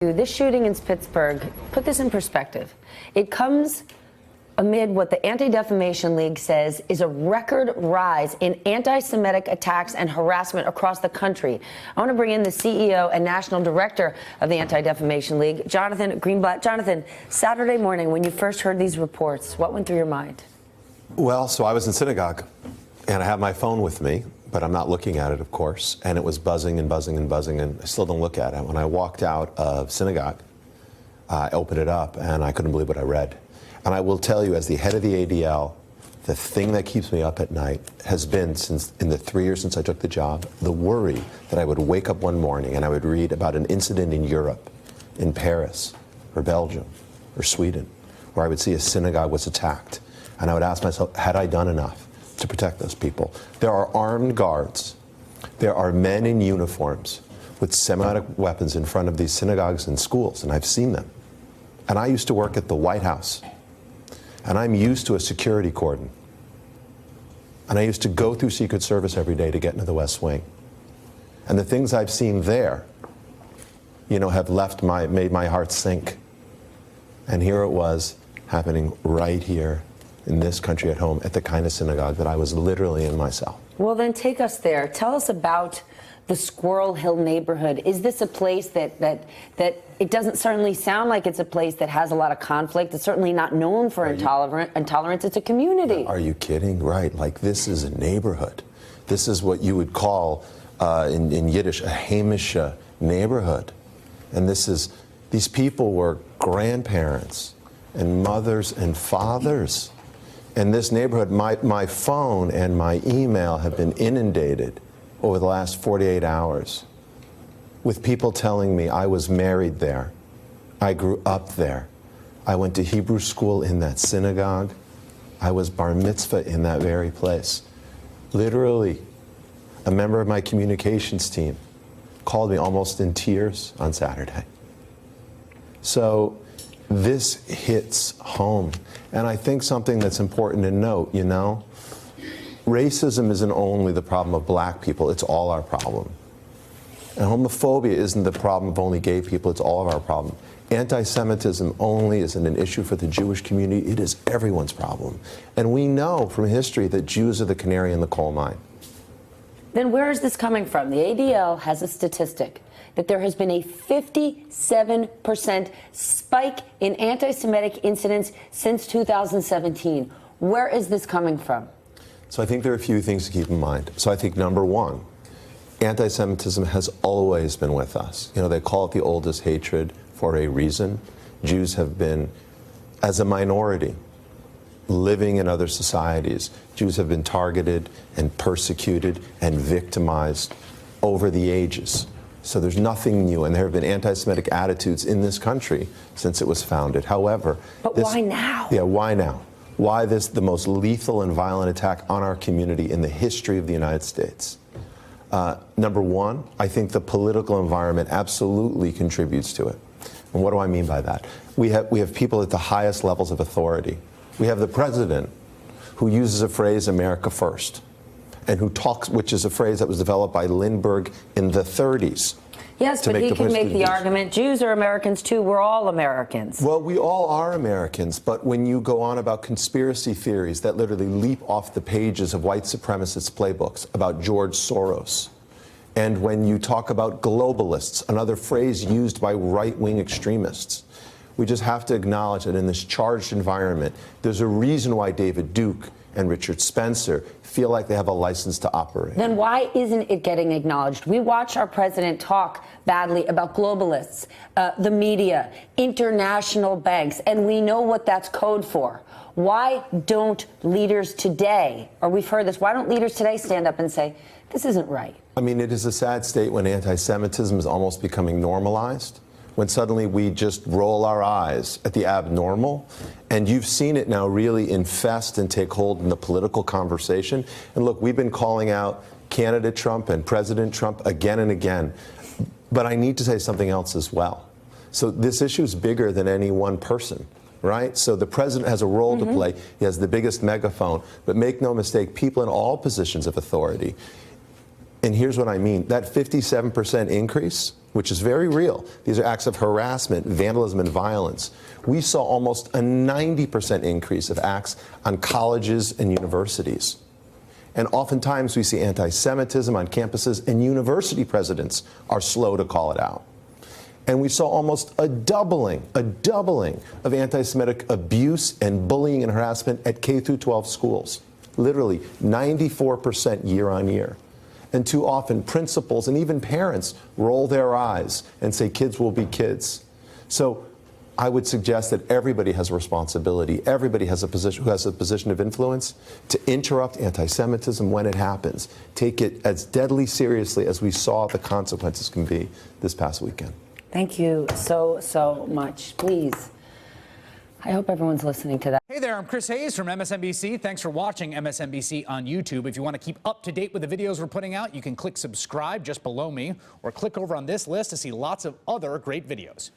This shooting in Pittsburgh, put this in perspective. It comes amid what the Anti-Defamation League says is a record rise in anti-Semitic attacks and harassment across the country. I want to bring in the CEO and National Director of the Anti-Defamation League, Jonathan Greenblatt. Jonathan, Saturday morning, when you first heard these reports, what went through your mind? Well, so I was in synagogue, and I have my phone with me, but I'm not looking at it, of course, and it was buzzing and buzzing and buzzing, and I still don't look at it. When I walked out of synagogue, I opened it up, and I couldn't believe what I read. And I will tell you, as the head of the ADL, the thing that keeps me up at night has been, since in the 3 years since I took the job, the worry that I would wake up one morning and I would read about an incident in Europe, in Paris, or Belgium, or Sweden, where I would see a synagogue was attacked. And I would ask myself, had I done enough to protect those people? There are armed guards. There are men in uniforms with semi-automatic weapons in front of these synagogues and schools, and I've seen them. And I used to work at the White House, and I'm used to a security cordon. And I used to go through Secret Service every day to get into the West Wing. And the things I've seen there, have made my heart sink. And here it was happening right here in this country at home at the kind of synagogue that I was literally in myself. Well, then take us there. Tell us about the Squirrel Hill neighborhood. Is this a place that it doesn't certainly sound like it's a place that has a lot of conflict? It's certainly not known for intolerance. It's a community. Are you kidding? Right. Like, this is a neighborhood. This is what you would call in Yiddish a heimische neighborhood. And these people were grandparents and mothers and fathers. In this neighborhood, my phone and my email have been inundated over the last 48 hours with people telling me I was married there, I grew up there, I went to Hebrew school in that synagogue, I was bar mitzvah in that very place. Literally, a member of my communications team called me almost in tears on Saturday. So this hits home. And I think something that's important to note, racism isn't only the problem of black people, it's all our problem. And homophobia isn't the problem of only gay people, it's all of our problem. Anti-Semitism only isn't an issue for the Jewish community, it is everyone's problem. And we know from history that Jews are the canary in the coal mine. Then where is this coming from? The ADL has a statistic that there has been a 57% spike in anti-Semitic incidents since 2017. Where is this coming from? So I think there are a few things to keep in mind. So I think, number one, anti-Semitism has always been with us. They call it the oldest hatred for a reason. Jews have been, as a minority, living in other societies, Jews have been targeted and persecuted and victimized over the ages. So there's nothing new, and there have been anti-Semitic attitudes in this country since it was founded. However, why now? Yeah, why now? Why the most lethal and violent attack on our community in the history of the United States? Number one, I think the political environment absolutely contributes to it. And what do I mean by that? We have people at the highest levels of authority. We have the president who uses a phrase, America first, and who talks, which is a phrase that was developed by Lindbergh in the 30s. Yes, but he can make the argument, Jews are Americans too, we're all Americans. Well, we all are Americans, but when you go on about conspiracy theories that literally leap off the pages of white supremacist playbooks about George Soros, and when you talk about globalists, another phrase used by right-wing extremists, we just have to acknowledge that in this charged environment, there's a reason why David Duke and Richard Spencer feel like they have a license to operate. Then why isn't it getting acknowledged? We watch our president talk badly about globalists, the media, international banks, and we know what that's code for. Why don't leaders today, or we've heard this, why don't leaders today stand up and say, this isn't right? I mean, it is a sad state when anti-Semitism is almost becoming normalized, when suddenly we just roll our eyes at the abnormal. And you've seen it now really infest and take hold in the political conversation. And look, we've been calling out candidate Trump and President Trump again and again. But I need to say something else as well. So this issue is bigger than any one person, right? So the president has a role to play. He has the biggest megaphone. But make no mistake, people in all positions of authority. And here's what I mean. That 57% increase which is very real. These are acts of harassment, vandalism, and violence. We saw almost a 90% increase of acts on colleges and universities. And oftentimes we see anti-Semitism on campuses, and university presidents are slow to call it out. And we saw almost a doubling of anti-Semitic abuse and bullying and harassment at K through 12 schools. Literally 94% year on year. And too often, principals and even parents roll their eyes and say kids will be kids. So I would suggest that everybody has a responsibility. Everybody has a position who has a position of influence to interrupt anti-Semitism when it happens. Take it as deadly seriously as we saw the consequences can be this past weekend. Thank you so much. Please, I hope everyone's listening to that. Hey there, I'm Chris Hayes from MSNBC. Thanks for watching MSNBC on YouTube. If you want to keep up to date with the videos we're putting out, you can click subscribe just below me or click over on this list to see lots of other great videos.